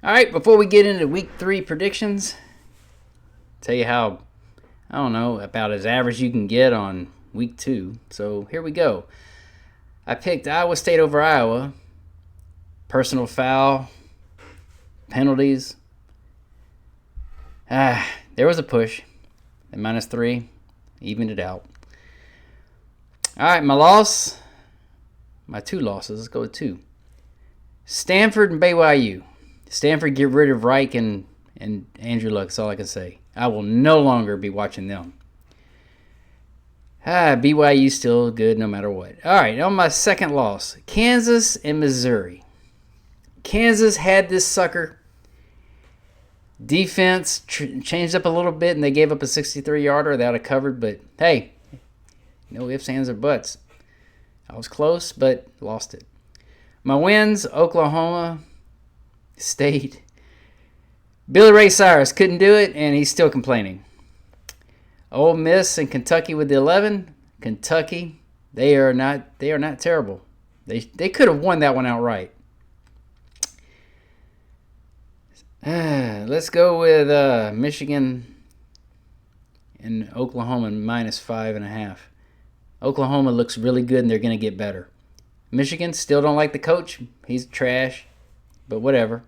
All right, before we get into week 3 predictions, tell you how, I don't know, about as average you can get on week 2. So here we go. I picked Iowa State over Iowa. Personal foul, penalties. There was a push. At -3, evened it out. All right, my 2 losses. Let's go with 2. Stanford and BYU. Stanford get rid of Reich and Andrew Luck. That's all I can say. I will no longer be watching them. BYU still good no matter what. All right, on my second loss, Kansas and Missouri. Kansas had this sucker. Defense changed up a little bit, and they gave up a 63-yarder that I covered. But, hey, no ifs, ands, or buts. I was close, but lost it. My wins, Oklahoma State. Billy Ray Cyrus couldn't do it, and he's still complaining. Ole Miss and Kentucky with the 11. Kentucky, they are not terrible. They could have won that one outright. Let's go with Michigan and Oklahoma -5.5. Oklahoma looks really good, and they're going to get better. Michigan, still don't like the coach. He's trash, but whatever.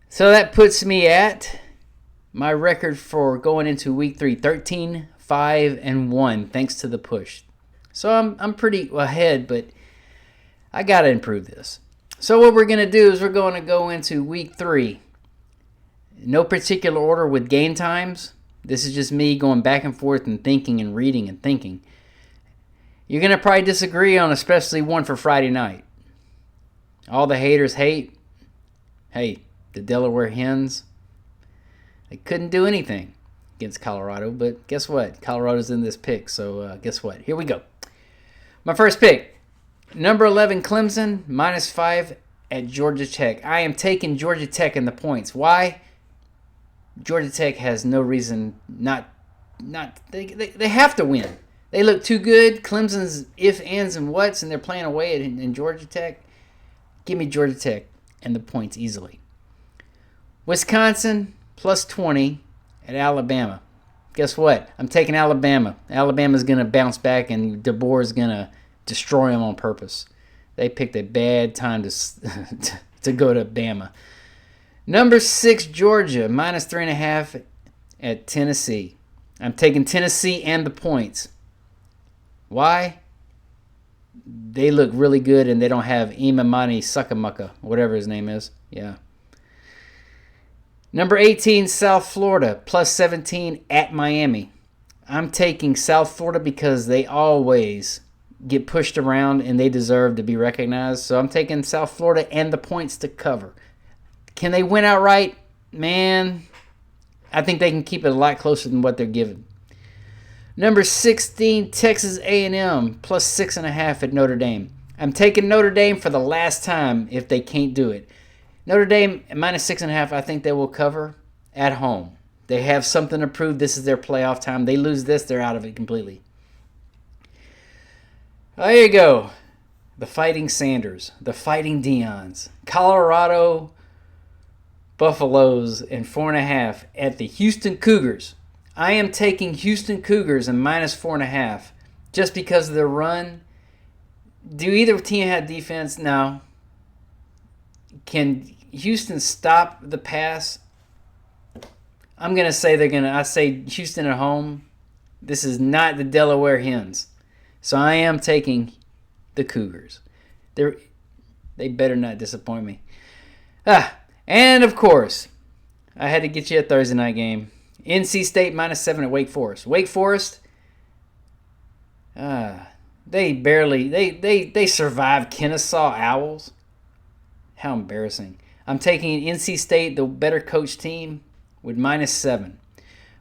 So that puts me at my record for going into week 3, 13-5-1, thanks to the push. So I'm pretty ahead, but I got to improve this. So what we're going to do is we're going to go into week 3. No particular order with game times. This is just me going back and forth and thinking and reading and thinking. You're going to probably disagree on especially one for Friday night. All the haters hate. Hey, the Delaware Hens, they couldn't do anything against Colorado, but guess what? Colorado's in this pick, so guess what? Here we go. My first pick. Number 11, Clemson, -5 at Georgia Tech. I am taking Georgia Tech in the points. Why? Georgia Tech has no reason not they have to win. They look too good. Clemson's if, ands, and whats, and they're playing away in Georgia Tech. Give me Georgia Tech and the points easily. Wisconsin, +20 at Alabama. Guess what? I'm taking Alabama. Alabama's going to bounce back, and DeBoer is going to destroy them on purpose. They picked a bad time to go to Bama. Number 6, Georgia, -3.5 at Tennessee. I'm taking Tennessee and the points. Why? They look really good, and they don't have Imamani Sukamuka, whatever his name is. Yeah. Number 18, South Florida, +17 at Miami. I'm taking South Florida because they always get pushed around, and they deserve to be recognized. So I'm taking South Florida and the points to cover. Can they win outright? Man, I think they can keep it a lot closer than what they're given. Number 16, Texas A&M, +6.5 at Notre Dame. I'm taking Notre Dame for the last time if they can't do it. Notre Dame, -6.5, I think they will cover at home. They have something to prove. This is their playoff time. They lose this, they're out of it completely. There you go. The Fighting Sanders, the Fighting Deons. Colorado Buffaloes and 4.5 at the Houston Cougars. I am taking Houston Cougars and -4.5 just because of their run. Do either team have defense? No. Can Houston stop the pass? I'm going to say I say Houston at home. This is not the Delaware Hens. So I am taking the Cougars. They better not disappoint me. And of course, I had to get you a Thursday night game. NC State -7 at Wake Forest. Wake Forest, they survived Kennesaw Owls. How embarrassing. I'm taking NC State, the better coach team, with -7.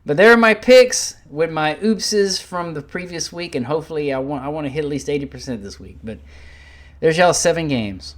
But there are my picks with my oopses from the previous week, and hopefully I want to hit at least 80% this week. But there's y'all 7 games.